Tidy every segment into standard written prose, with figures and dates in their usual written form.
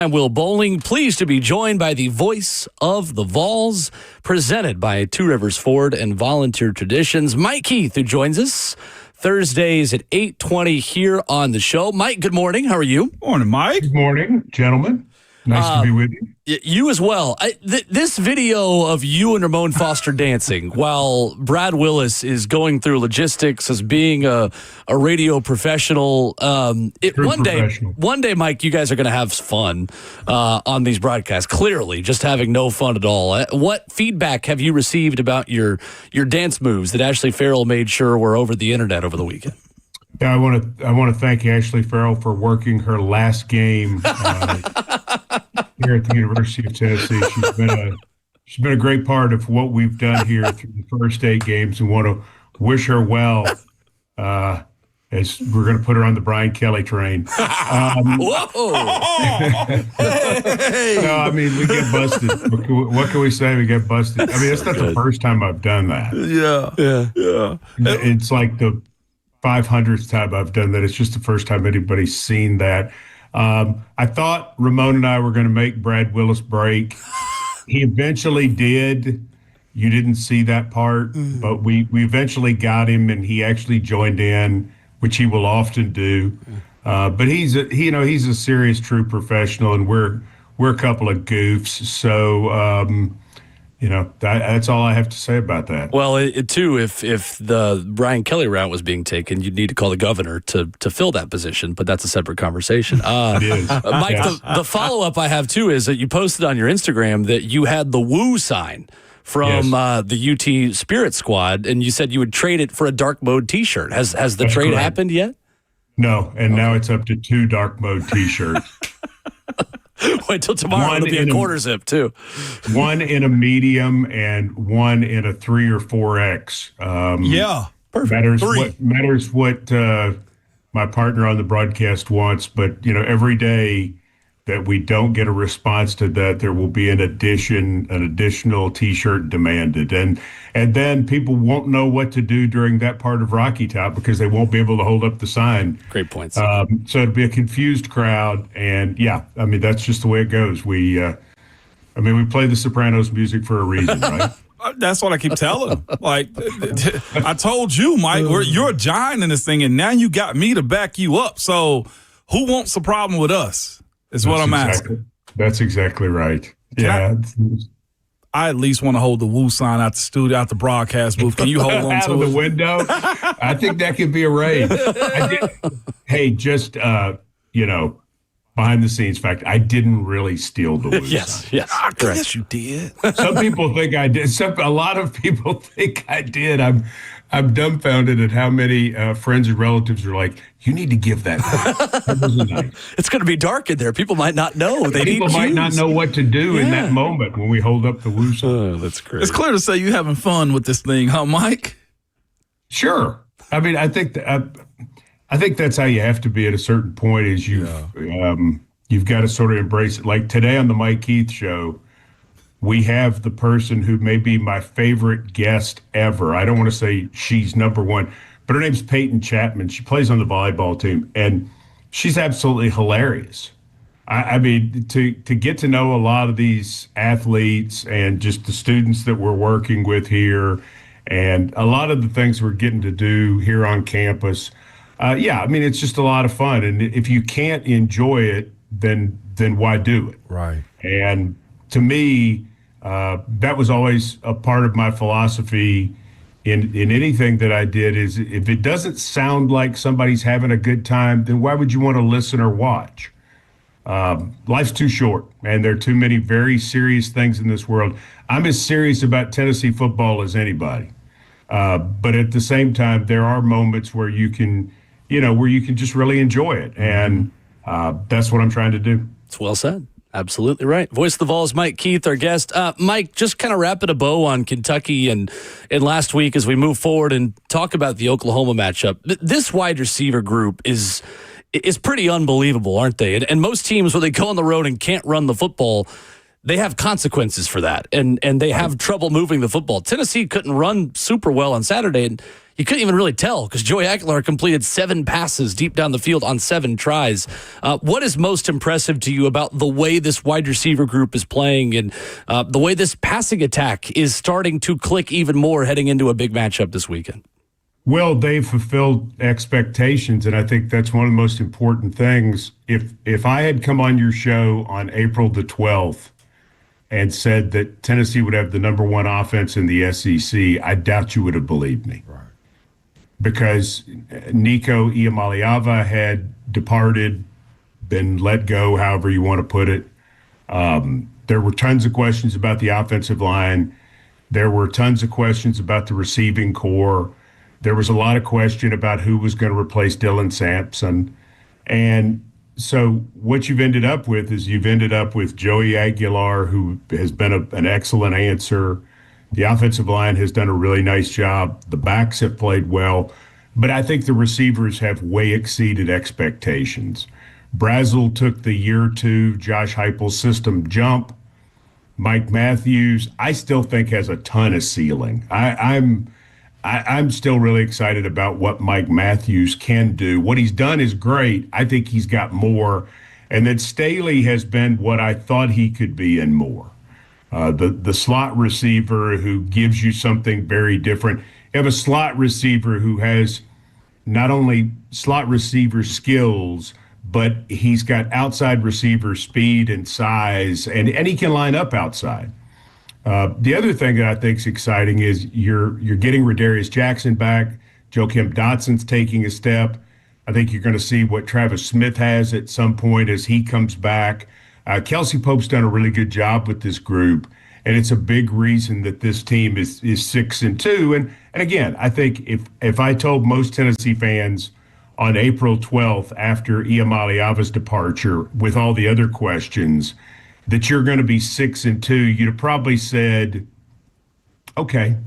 I'm Will Bowling, pleased to be joined by the voice of the Vols, presented by Two Rivers Ford and Volunteer Traditions, Mike Keith, who joins us Thursdays at 8:20 here on the show. Mike, good morning. How are you? Morning, Mike. Good morning, gentlemen. Nice to be with you. You as well. This video of you and Ramon Foster dancing while Brad Willis is going through logistics as being a radio professional. One day, Mike, you guys are going to have fun on these broadcasts. Clearly, just having no fun at all. What feedback have you received about your dance moves that Ashley Farrell made sure were over the internet over the weekend? Yeah, I want to thank Ashley Farrell for working her last game here at the University of Tennessee. She's been a great part of what we've done here through the first 8 games, and want to wish her well as we're going to put her on the Brian Kelly train. Whoa! No, I mean, we get busted. What can we say? We get busted. I mean, it's not the first time I've done that. Yeah. It's like the 500th time I've done that. It's just the first time anybody's seen that. I thought Ramon and I were going to make Brad Willis break. He eventually did. You didn't see that part, but we eventually got him, and he actually joined in, which he will often do. But he's a serious, true professional, and we're a couple of goofs. So that's all I have to say about that. Well, too, if the Brian Kelly route was being taken, you'd need to call the governor to fill that position, but that's a separate conversation. It is. Mike, Yes. the follow-up I have, too, is that you posted on your Instagram that you had the Woo sign from the UT Spirit Squad, and you said you would trade it for a dark mode T-shirt. Has the That's trade correct. happened yet? No, and now it's up to 2 dark mode T-shirts. Wait till tomorrow. It'll be a quarter zip, too. One in a medium and one in a 3 or 4X. Yeah. Perfect. Matters what my partner on the broadcast wants, but every day that we don't get a response to that, there will be an additional T-shirt demanded, and then people won't know what to do during that part of Rocky Top because they won't be able to hold up the sign. Great points. So it'll be a confused crowd, and that's just the way it goes. We play the Sopranos music for a reason, right? That's what I keep telling him. Like, I told you, Mike, you're a giant in this thing, and now you got me to back you up. So who wants a problem with us? Is what I'm asking. That's exactly right. I at least want to hold the Woo sign out the studio, out the broadcast booth. Can you hold on out to of it? the window? I think that could be arranged. Hey, just behind the scenes fact, I didn't really steal the Woo sign. Yes. Yes, you did. Some people think I did. A lot of people think I did. I'm dumbfounded at how many friends and relatives are like, you need to give that back. That wasn't nice. It's going to be dark in there. People might not know. People might not know what to do in that moment when we hold up the Woo sign. Oh, that's great. It's clear to say you're having fun with this thing, huh, Mike? Sure. I mean, I think that's how you have to be at a certain point. Is you've got to sort of embrace it. Like today on the Mike Keith show, we have the person who may be my favorite guest ever. I don't want to say she's number one, but her name's Peyton Chapman. She plays on the volleyball team, and she's absolutely hilarious. I mean, to get to know a lot of these athletes and just the students that we're working with here, and a lot of the things we're getting to do here on campus. It's just a lot of fun. And if you can't enjoy it, then why do it? Right. And to me, that was always a part of my philosophy in anything that I did, is if it doesn't sound like somebody's having a good time, then why would you want to listen or watch? Life's too short, and there are too many very serious things in this world. I'm as serious about Tennessee football as anybody. But at the same time, there are moments where you can just really enjoy it. And that's what I'm trying to do. It's well said. Absolutely right. Voice of the Vols, Mike Keith, our guest. Mike, just kind of wrapping a bow on Kentucky and last week as we move forward and talk about the Oklahoma matchup. This wide receiver group is pretty unbelievable, aren't they? And most teams, when they go on the road and can't run the football, they have consequences for that, and they have trouble moving the football. Tennessee couldn't run super well on Saturday, and you couldn't even really tell because Joey Aguilar completed 7 passes deep down the field on 7 tries. What is most impressive to you about the way this wide receiver group is playing and the way this passing attack is starting to click even more heading into a big matchup this weekend? Well, they've fulfilled expectations, and I think that's one of the most important things. If I had come on your show on April the 12th and said that Tennessee would have the number 1 offense in the SEC, I doubt you would have believed me. Right. Because Nico Iamaleava had departed, been let go, however you want to put it. There were tons of questions about the offensive line. There were tons of questions about the receiving core. There was a lot of question about who was going to replace Dylan Sampson. And so what you've ended up with is you've ended up with Joey Aguilar, who has been an excellent answer. The offensive line has done a really nice job. The backs have played well. But I think the receivers have way exceeded expectations. Brazel took the year 2 Josh Heupel system jump. Mike Matthews, I still think has a ton of ceiling. I'm still really excited about what Mike Matthews can do. What he's done is great. I think he's got more. And then Staley has been what I thought he could be and more. The slot receiver who gives you something very different. You have a slot receiver who has not only slot receiver skills, but he's got outside receiver speed and size, and he can line up outside. The other thing that I think is exciting is you're getting Radarius Jackson back. Joakim Dotson's taking a step. I think you're going to see what Travis Smith has at some point as he comes back. Kelsey Pope's done a really good job with this group, and it's a big reason that this team is 6-2. And again, I think if I told most Tennessee fans on April 12th after Iamaleava's departure with all the other questions that you're going to be 6-2, you'd have probably said, okay,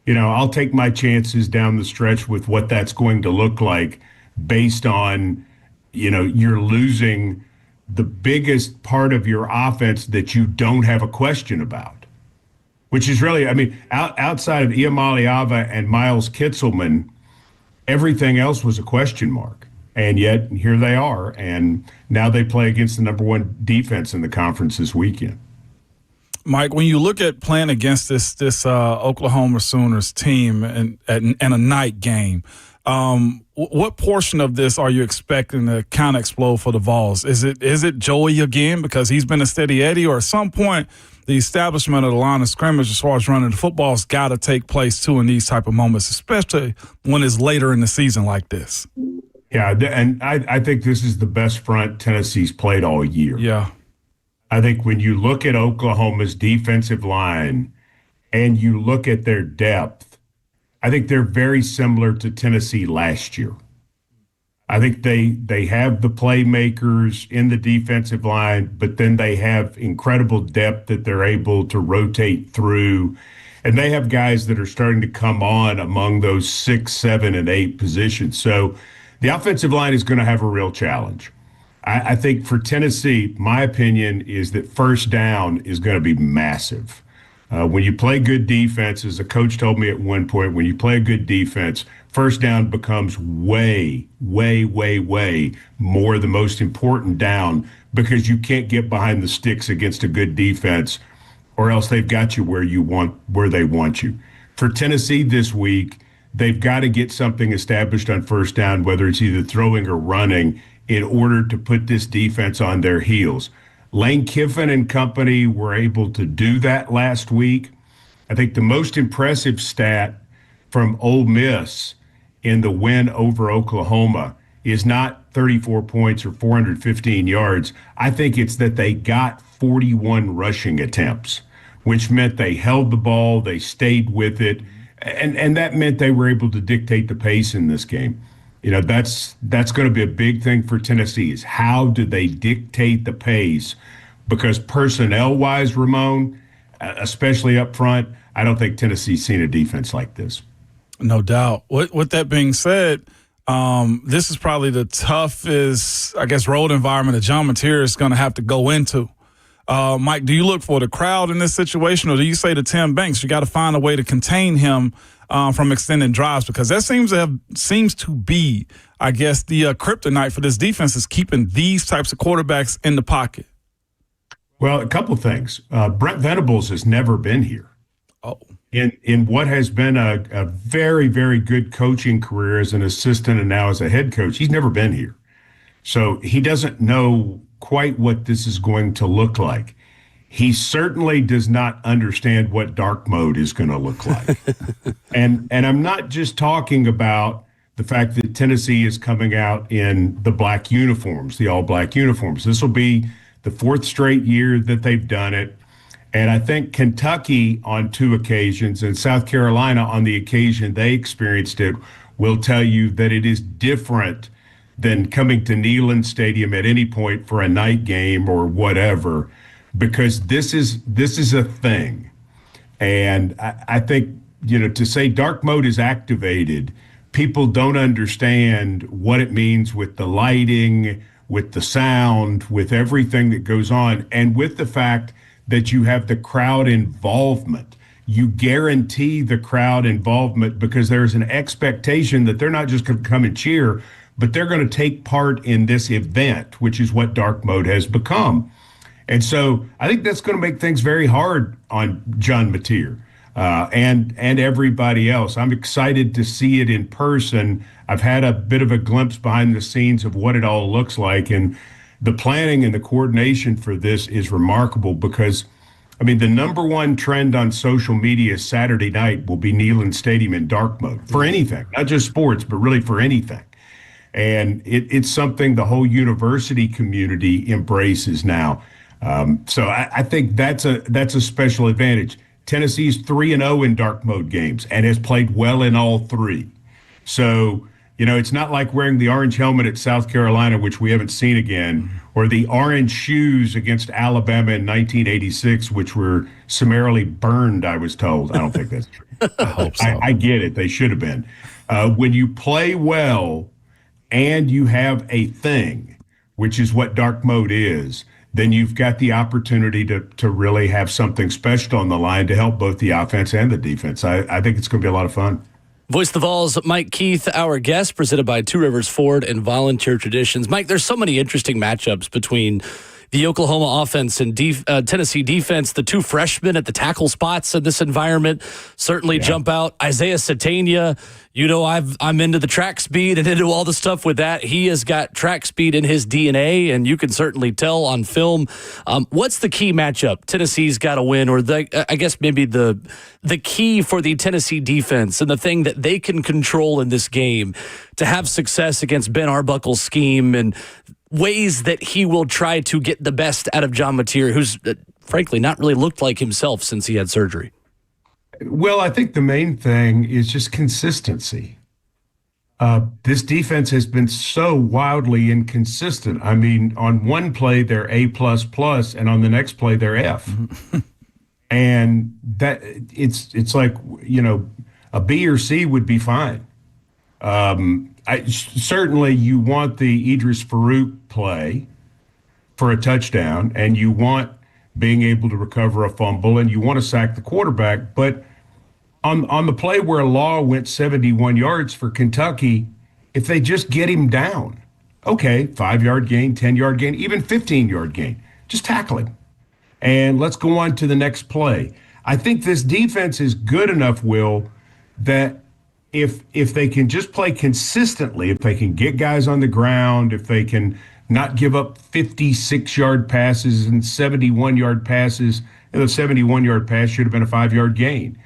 I'll take my chances down the stretch with what that's going to look like based on, you're losing the biggest part of your offense that you don't have a question about, which is really, outside of Iamaleava and Miles Kitselman, everything else was a question mark. And yet here they are, and now they play against the number 1 defense in the conference this weekend. Mike, when you look at playing against this Oklahoma Sooners team and a night game, what portion of this are you expecting to kind of explode for the Vols? Is it Joey again because he's been a steady Eddie, or at some point the establishment of the line of scrimmage as far as running the football's got to take place too in these type of moments, especially when it's later in the season like this? Yeah, and I think this is the best front Tennessee's played all year. Yeah. I think when you look at Oklahoma's defensive line and you look at their depth, I think they're very similar to Tennessee last year. I think they have the playmakers in the defensive line, but then they have incredible depth that they're able to rotate through. And they have guys that are starting to come on among those 6, 7, and 8 positions. So the offensive line is going to have a real challenge. I think for Tennessee, my opinion is that first down is going to be massive. When you play good defense, as a coach told me at one point, when you play a good defense, first down becomes way, way, way, way more the most important down because you can't get behind the sticks against a good defense or else they've got you where they want you. For Tennessee this week, they've got to get something established on first down, whether it's either throwing or running, in order to put this defense on their heels. Lane Kiffin and company were able to do that last week. I think the most impressive stat from Ole Miss in the win over Oklahoma is not 34 points or 415 yards. I think it's that they got 41 rushing attempts, which meant they held the ball, they stayed with it, and that meant they were able to dictate the pace in this game. That's going to be a big thing for Tennessee is how do they dictate the pace? Because personnel-wise, Ramon, especially up front, I don't think Tennessee's seen a defense like this. No doubt. With that being said, this is probably the toughest, I guess, road environment that John Mateer is going to have to go into. Mike, do you look for the crowd in this situation, or do you say to Tim Banks, you got to find a way to contain him from extending drives, because that seems to be, I guess, the kryptonite for this defense is keeping these types of quarterbacks in the pocket. Well, a couple things. Brent Venables has never been here. Oh. In what has been a very, very good coaching career as an assistant and now as a head coach, he's never been here. So he doesn't know quite what this is going to look like. He certainly does not understand what dark mode is going to look like. and I'm not just talking about the fact that Tennessee is coming out in the black uniforms, the all black uniforms. This will be the fourth straight year that they've done it. And I think Kentucky on 2 occasions and South Carolina on the occasion they experienced it will tell you that it is different than coming to Neyland Stadium at any point for a night game or whatever, because this is a thing. And I think, to say dark mode is activated, people don't understand what it means with the lighting, with the sound, with everything that goes on, and with the fact that you have the crowd involvement. You guarantee the crowd involvement because there's an expectation that they're not just going to come and cheer, but they're going to take part in this event, which is what dark mode has become. And so I think that's going to make things very hard on John Mateer and everybody else. I'm excited to see it in person. I've had a bit of a glimpse behind the scenes of what it all looks like, and the planning and the coordination for this is remarkable because, the number one trend on social media Saturday night will be Neyland Stadium in dark mode for anything, not just sports, but really for anything. And it's something the whole university community embraces now. So I think that's a special advantage. Tennessee's 3-0 in dark mode games and has played well in all 3. So, it's not like wearing the orange helmet at South Carolina, which we haven't seen again, or the orange shoes against Alabama in 1986, which were summarily burned, I was told. I don't think that's true. I hope so. I get it. They should have been. When you play well and you have a thing, which is what dark mode is, then you've got the opportunity to really have something special on the line to help both the offense and the defense. I think it's going to be a lot of fun. Voice of the Vols, Mike Keith, our guest, presented by Two Rivers Ford and Volunteer Traditions. Mike, there's so many interesting matchups between the Oklahoma offense and Tennessee defense. The 2 freshmen at the tackle spots in this environment certainly jump out. Isaiah Satania, I'm into the track speed and into all the stuff with that. He has got track speed in his DNA, and you can certainly tell on film. What's the key matchup Tennessee's got to win, or I guess maybe the key for the Tennessee defense and the thing that they can control in this game to have success against Ben Arbuckle's scheme and ways that he will try to get the best out of John Mateer, who's frankly not really looked like himself since he had surgery? Well, I think the main thing is just consistency. This defense has been so wildly inconsistent. On one play they're A++, and on the next play they're F. And that it's like, a B or C would be fine. Certainly you want the Idris Farouk play for a touchdown, and you want being able to recover a fumble, and you want to sack the quarterback. But on the play where Law went 71 yards for Kentucky, if they just get him down, okay, 5-yard gain, 10-yard gain, even 15-yard gain, just tackle him. And let's go on to the next play. I think this defense is good enough, Will, that if they can just play consistently, if they can get guys on the ground, if they can not give up 56-yard passes and 71-yard passes, and the 71-yard pass should have been a 5-yard gain.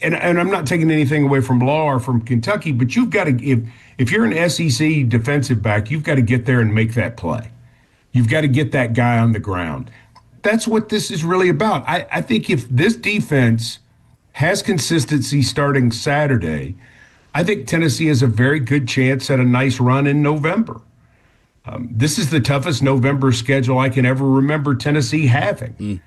And I'm not taking anything away from Law or from Kentucky, but you've got to, if you're an SEC defensive back, you've got to get there and make that play. You've got to get that guy on the ground. That's what this is really about. I think if this defense has consistency starting Saturday, I think Tennessee has a very good chance at a nice run in November. This is the toughest November schedule I can ever remember Tennessee having.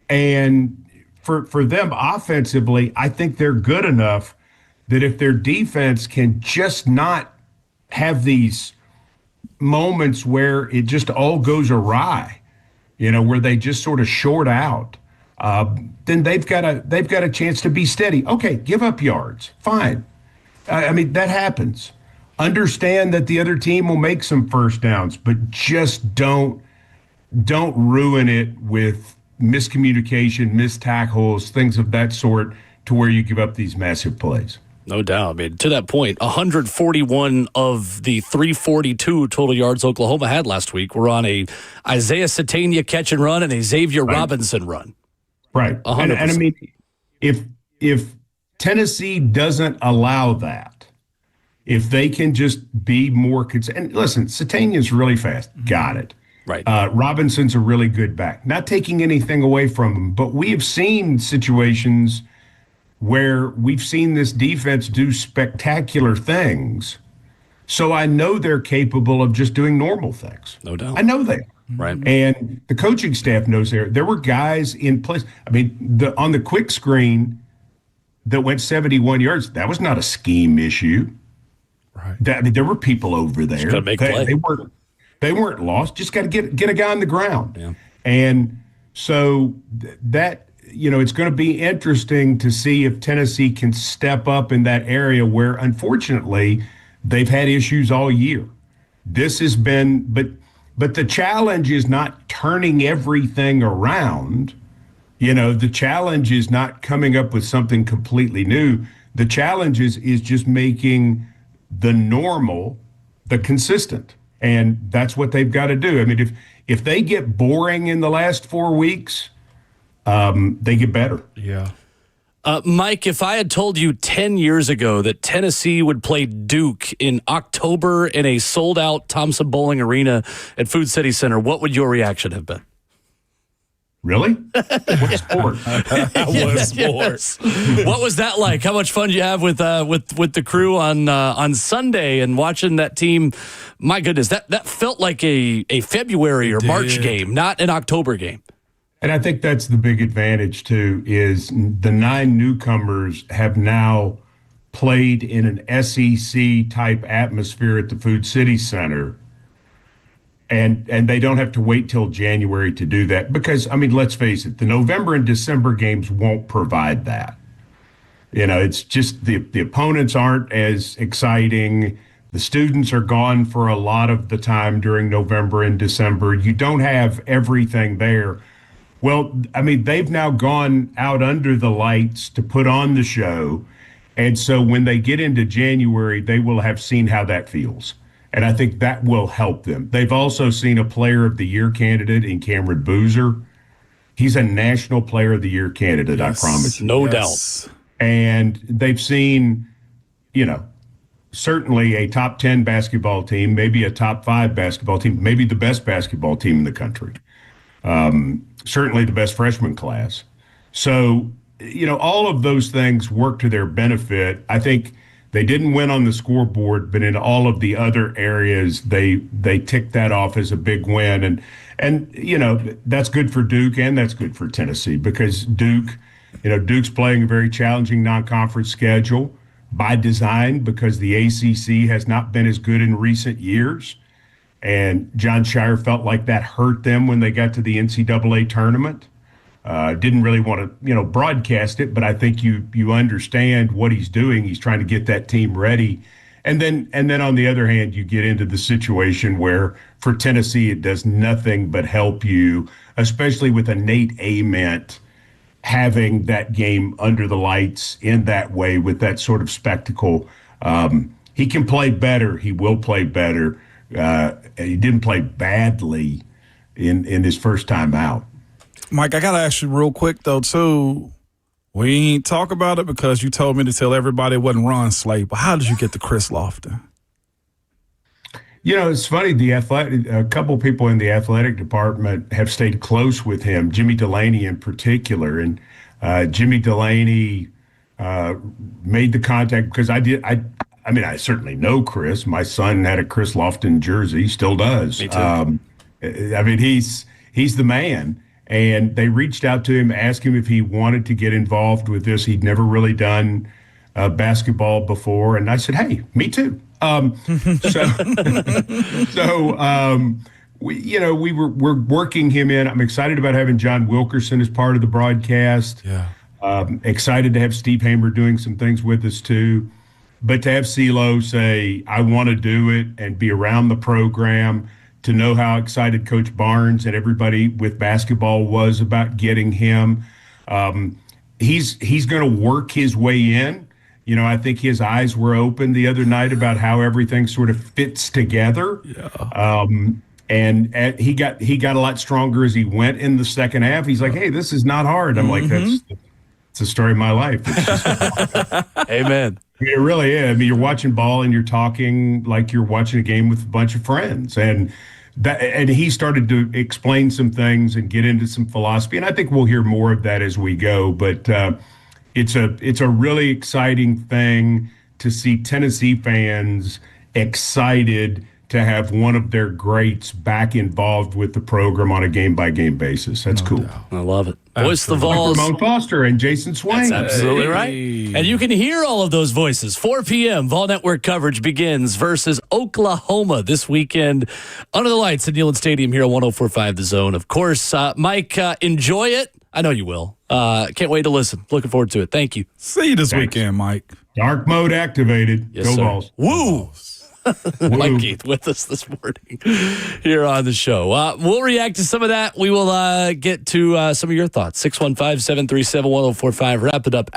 And for them offensively, I think they're good enough that if their defense can just not have these moments where it just all goes awry, where they just sort of short out, then they've got a chance to be steady. Okay, give up yards, fine. I mean, that happens. Understand that the other team will make some first downs, but just don't ruin it with miscommunication, missed tackles, things of that sort, to where you give up these massive plays. No doubt. I mean, to that point, 141 of the 342 total yards Oklahoma had last week were on a Isaiah Satania catch and run and a Xavier Robinson run. Right. And I mean, if Tennessee doesn't allow that, if they can just be more consistent. And listen, Satania's really fast. Got it. Right. Robinson's a really good back. Not taking anything away from him, but we have seen situations where we've seen this defense do spectacular things. So I know they're capable of just doing normal things. No doubt. I know they are. Right. And the coaching staff knows there were guys in place. I mean, on the quick screen that went 71 yards, that was not a scheme issue. Right. I mean, there were people over there. Just gotta make play. They weren't lost. Just got to get a guy on the ground. Yeah. And so that, it's going to be interesting to see if Tennessee can step up in that area where, unfortunately, they've had issues all year. This has been, but the challenge is not turning everything around. The challenge is not coming up with something completely new. The challenge is just making the normal the consistent. And that's what they've got to do. I mean, if they get boring in the last 4 weeks, they get better. Yeah. Mike, if I had told you 10 years ago that Tennessee would play Duke in October in a sold-out Thompson Bowling Arena at Food City Center, what would your reaction have been? Really? What sport? What sport? Yes. What was that like? How much fun did you have with the crew on Sunday and watching that team? My goodness, that felt like a February or March game, not an October game. And I think that's the big advantage, too, is the 9 newcomers have now played in an SEC-type atmosphere at the Food City Center. And they don't have to wait till January to do that because, I mean, let's face it, the November and December games won't provide that. It's just the opponents aren't as exciting. The students are gone for a lot of the time during November and December. You don't have everything there. Well, I mean, they've now gone out under the lights to put on the show. And so when they get into January, they will have seen how that feels. And I think that will help them. They've also seen a Player of the Year candidate in Cameron Boozer. He's a National Player of the Year candidate, Yes. I promise you. No doubt. And they've seen, certainly a top 10 basketball team, maybe a top 5 basketball team, maybe the best basketball team in the country. Certainly the best freshman class. So, all of those things work to their benefit. I think they didn't win on the scoreboard, but in all of the other areas, they ticked that off as a big win. And that's good for Duke and that's good for Tennessee because Duke's playing a very challenging non-conference schedule by design because the ACC has not been as good in recent years. And John Shire felt like that hurt them when they got to the NCAA tournament. Didn't really want to, broadcast it, but I think you understand what he's doing. He's trying to get that team ready. And then on the other hand, you get into the situation where for Tennessee, it does nothing but help you, especially with a Nate Ament having that game under the lights in that way with that sort of spectacle. He can play better. He will play better. He didn't play badly in his first time out. Mike, I got to ask you real quick, though, too. We ain't talk about it because you told me to tell everybody it wasn't Ron Slade, but how did you get to Chris Lofton? It's funny. A couple people in the athletic department have stayed close with him, Jimmy Delaney in particular. And Jimmy Delaney made the contact because I certainly know Chris. My son had a Chris Lofton jersey, still does. Me too. He's the man. And they reached out to him, asked him if he wanted to get involved with this. He'd never really done basketball before. And I said, hey, me too. we're working him in. I'm excited about having John Wilkerson as part of the broadcast. Yeah. Excited to have Steve Hamer doing some things with us too. But to have CeeLo say, I want to do it and be around the program, to know how excited Coach Barnes and everybody with basketball was about getting him. He's going to work his way in. I think his eyes were open the other night about how everything sort of fits together. Yeah. And he got a lot stronger as he went in the second half. He's like, hey, this is not hard. I'm like, it's the story of my life. It's just, Amen. it really is. I mean, you're watching ball and you're talking like you're watching a game with a bunch of friends. And he started to explain some things and get into some philosophy. And I think we'll hear more of that as we go. But it's a really exciting thing to see Tennessee fans excited to have one of their greats back involved with the program on a game-by-game basis. That's cool. I love it. Voice the Vols. Ramon Foster and Jason Swain. That's absolutely right. And you can hear all of those voices. 4 p.m. Vol Network coverage begins versus Oklahoma this weekend under the lights at Neyland Stadium here on 104.5 The Zone. Of course, Mike, enjoy it. I know you will. Can't wait to listen. Looking forward to it. Thank you. See you this weekend, Mike. Dark mode activated. Yes, Go sir. Vols. Woo! Mike Keith with us this morning here on the show. We'll react to some of that. We will get to some of your thoughts. 615-737-1045. Wrap it up.